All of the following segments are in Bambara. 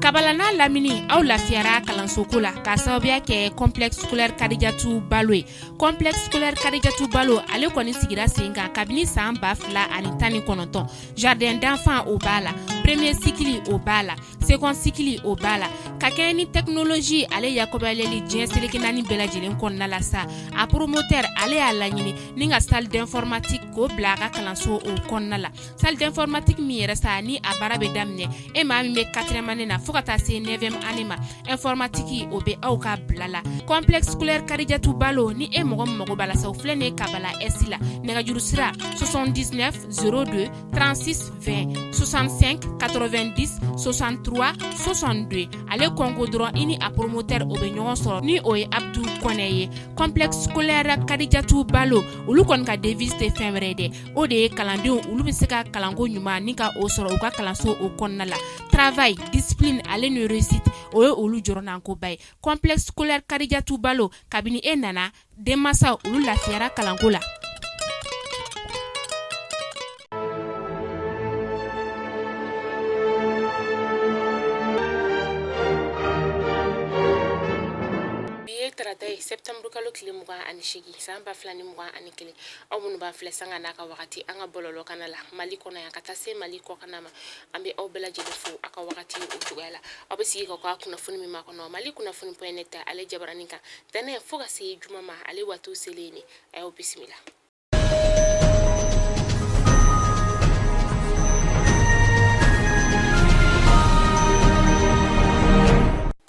Kabalana lamini aw lafiyara kalanso la ka sababuya kɛ complexe scolaire Kadijatu Balo ye. Complexe scolaire Kadijatu Balo ale kɔni sigira sen kan kabini san 2019. Jardin d'enfants o b'a la, premier cycle o b'a la, second cycle o b'a la. Ka kɛɲɛ ni technologie ale yakobalen diɲɛ seleke naani bɛɛ lajɛlen kɔnɔna la sa. A promoteur ale y'a laɲini ni ka salle d'informatique ko bila a ka kalanso o kɔnɔna la. Salle d'informatique min yɛrɛ sa ni a baara bɛ daminɛ e maa min bɛ 4e année na fo ka taa se 9e année ma informatique o bɛ aw ka bila la. Complexe scolaire Kadijatu Balo ni e mɔgɔ mago b'a la sa o filɛ nin ye Kabala S la nɛgɛjuru sira 79 02 36 20 65 90 63 62 ale konko dɔrɔn i ni a promoteur o bɛ ɲɔgɔn sɔrɔ ni o ye Abdou Kɔnɛ ye. Complexe scolaire Kadijatu Balo olu kɔni ka devise tɛ fɛn wɛrɛ dɛ o de ye kalandenw olu bɛ se ka kalanko ɲuman ni ka o sɔrɔ u ka kalanso o kɔnɔna la. Travail, discipline ale ni réussite o ye olu jɔrɔnankoba ye. Complexe scolaire Kadijatu Balo kabini e nana denmansaw olu lafiyara kalanko la. Tarata ye septembre kalo tile 28 san 2021 aw minnu b'a filɛ sanga n'a ka wagati an ka bɔlɔlɔ kana la Mali kɔnɔ yan ka taa se Mali kɔkana ma an bɛ aw bɛɛ lajɛlen fo a ka wagati o cogoya la aw bɛ sigi ka kunnafoni min ma kɔnɔ Mali kunnafoni.net ale jabaranin kan tɛnɛ fo ka se juma ma ale waati selen ni a y'aw bisimila.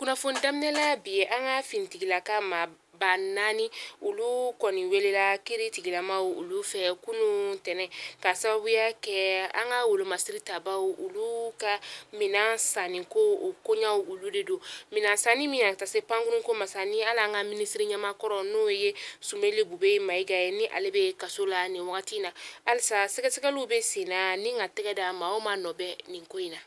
Kunnafoni daminɛla bi an ka fintigilaka ma ba naani olu kɔni welela kiri tigilamaw olu fɛ kunu tɛnɛ ka sababuya kɛ an ka wolomasiri tabaw olu ka minan sanni ko o koɲaw olu de do minan sanni min ta se pankurun ko masani ala an ka ministre ɲamakɔrɔ n'o ye Sumeli Bube Mayiga ye ni ale bɛ kaso la nin wagati na alisa sɛgɛsɛgɛliw bɛ sen na ni ka tɛgɛ da maa o maa nɔ bɛ nin ko in na.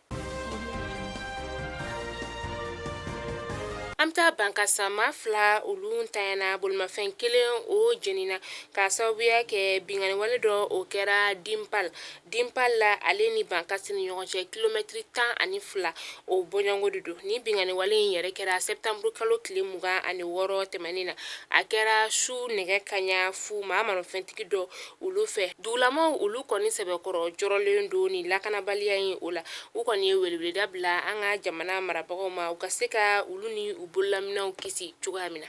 An bɛ bankasama fila olu ntanyana bolimafɛn kelen o jenina ka sababuya kɛ binganiwale dɔ o kɛra Dimpal la ale ni bankasi ni ɲɔgɔn cɛ kilomɛtiri 12 o bɔɲɔngo de do ni binganiwale in yɛrɛ kɛra septembre kalo tile 26 tɛmɛnen na a kɛra su nɛgɛ kaɲa fu manɔfɛntigi dɔ olu fɛ dugulamaw olu kɔni sɛbɛkɔrɔ jɔrɔlen do ni lakanabaliya in o la u kɔni ye weleweleda bila an ka jamana marabagaw ma u ka se ka olu ni u bololaminɛw kisi cogoya min na.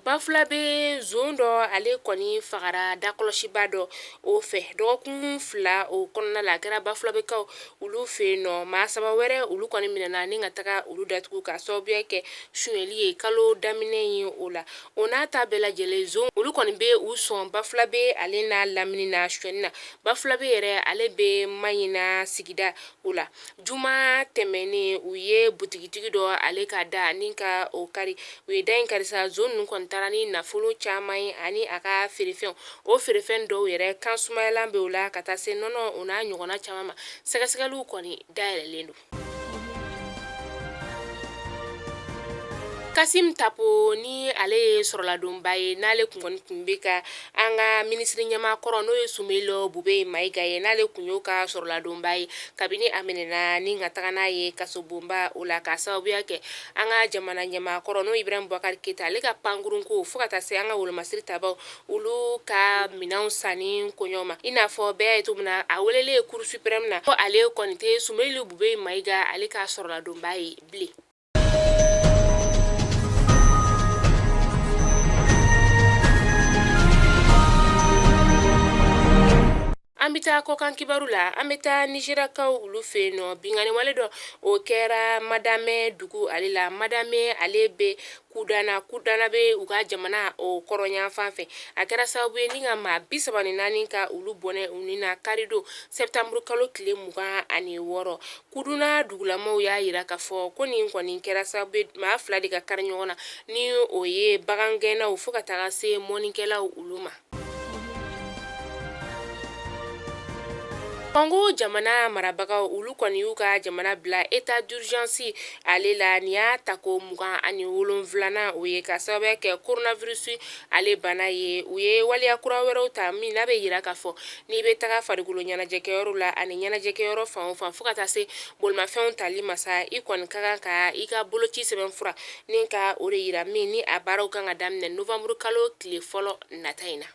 Bafula bɛ zon dɔ ale kɔni fagara dakɔlɔsiba dɔ o fɛ dɔgɔkun 2 o kɔnɔna la a kɛra Bafulabekaw olu fɛ yen nɔ maa saba wɛrɛ olu kɔni minɛna ni ka taga olu datugu ka sababuya kɛ suɲɛli ye kalo daminɛ in o la o n'a ta bɛɛ lajɛlen zon olu kɔni bɛ u sɔn Bafula bɛ ale n'a lamini na suɲɛni na Bafula bɛ yɛrɛ ale bɛ Mayina sigida o la juma tɛmɛnen u ye butigitigi dɔ ale ka da ni ka o kari u ye da in karisa zon ninnu kɔni taara ni nafolo caman ye ani a ka feerefɛnw o feerefɛn dɔw yɛrɛ kan sumayalan bɛ o la ka taa se nɔnɔ o n'a ɲɔgɔnna caman ma sɛgɛsɛgɛliw kɔni dayɛlɛlen do. Kasim Tapo ni ale ye sɔrɔladonba ye n'ale kun bɛ ka an ka ministre ɲamakɔrɔ n'o ye Sumeli Bube Mayiga ye n'ale kun y'o ka sɔrɔladonba ye kabini a minɛna ni ka taga n'a ye kasobonba o la ka sababuya kɛ an ka jamana ɲamakɔrɔ n'o Ibrahim Boubacar Keita ale ka pankurun ko fo ka taa se an ka wolomasiri tabaw olu ka minɛnw sanni koɲɔgɔn ma i n'a fɔ bɛɛ ye cogo min na a welelen ye Cour suprême na ko ale kɔni tɛ Sumeli Bube Mayiga ale ka sɔrɔladonba ye bilen. An bɛ taa kɔkan kibaru la an bɛ taa Nizeriyakaw olu fɛ yen nɔ binganiwale dɔ o kɛra Madame dugu ale la Madame ale bɛ Kudana bɛ u ka jamana o kɔrɔnyan fan fɛ a kɛra sababu ye ni ka maa 34 ka olu bɔnɛ u ni na karido septembre kalo tile 26 Kuduna dugulamaw y'a yira ka fɔ ko nin kɔni kɛra sababu ye maa 2 de ka kari ɲɔgɔn na ni o ye bagangɛnnaw fo ka taga se mɔnikɛlaw olu ma. Kongo jamana marabagaw olu kɔni y'u ka jamana bila état d'urgence ale la ni y'a ta ko 27nan o ye ka sababuya kɛ coronavirus ale bana ye u ye waliya kura wɛrɛw ta min n'a bɛ yira k'a fɔ n'i bɛ taga farikolo ɲɛnajɛkɛyɔrɔ la ani ɲɛnajɛkɛyɔrɔ fan o fan fo ka taa se bolimafɛnw tali ma sa i kɔni ka kan ka i ka boloci sɛbɛnfura ni ka o de yira min ni a baaraw kan ka daminɛ novembre kalo tile fɔlɔ nata in na.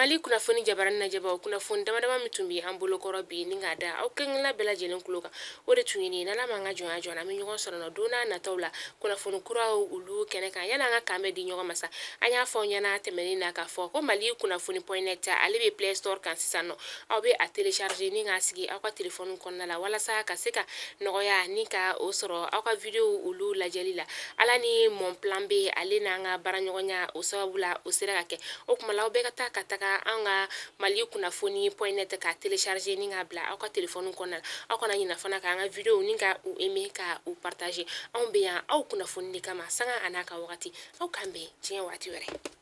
Mali kunnafoni jabaran najɛbaw kunnafoni damadama min tun bɛ an bolokɔrɔ bi ni k'a da aw kelenkelen bɛɛ lajɛlen tulo kan o de tun ye nin n'ala m'an ka jɔnya jɔ an bɛ ɲɔgɔn sɔrɔ nɔ don n'a nataw la kunnafoni kuraw olu kɛnɛ kan yan'an ka kan bɛ di ɲɔgɔn ma sa an y'a fɔ aw ɲɛna tɛmɛnen na k'a fɔ ko Mali kunnafoni.net ale bɛ Play Store kan sisan nɔ aw bɛ a télécharger ni k'a sigi aw ka téléphone kɔnɔna la walasa ka se ka nɔgɔya ni ka o sɔrɔ aw ka vidéo olu lajɛli la ala ni mon plan B ale n'an ka baaraɲɔgɔnya o sababu la o sera ka kɛ o kuma la aw bɛ ka taga an ka Mali kunnafoni.net ka télécharger ni k'a bila aw ka téléphone kɔnɔna la aw kana ɲinɛ fana k'an ka vidéo ni ka u aimer ka u partager anw bɛ yan aw kunnafoni de kama sanga a n'a ka wagati aw k'an bɛn diɲɛ waati wɛrɛ.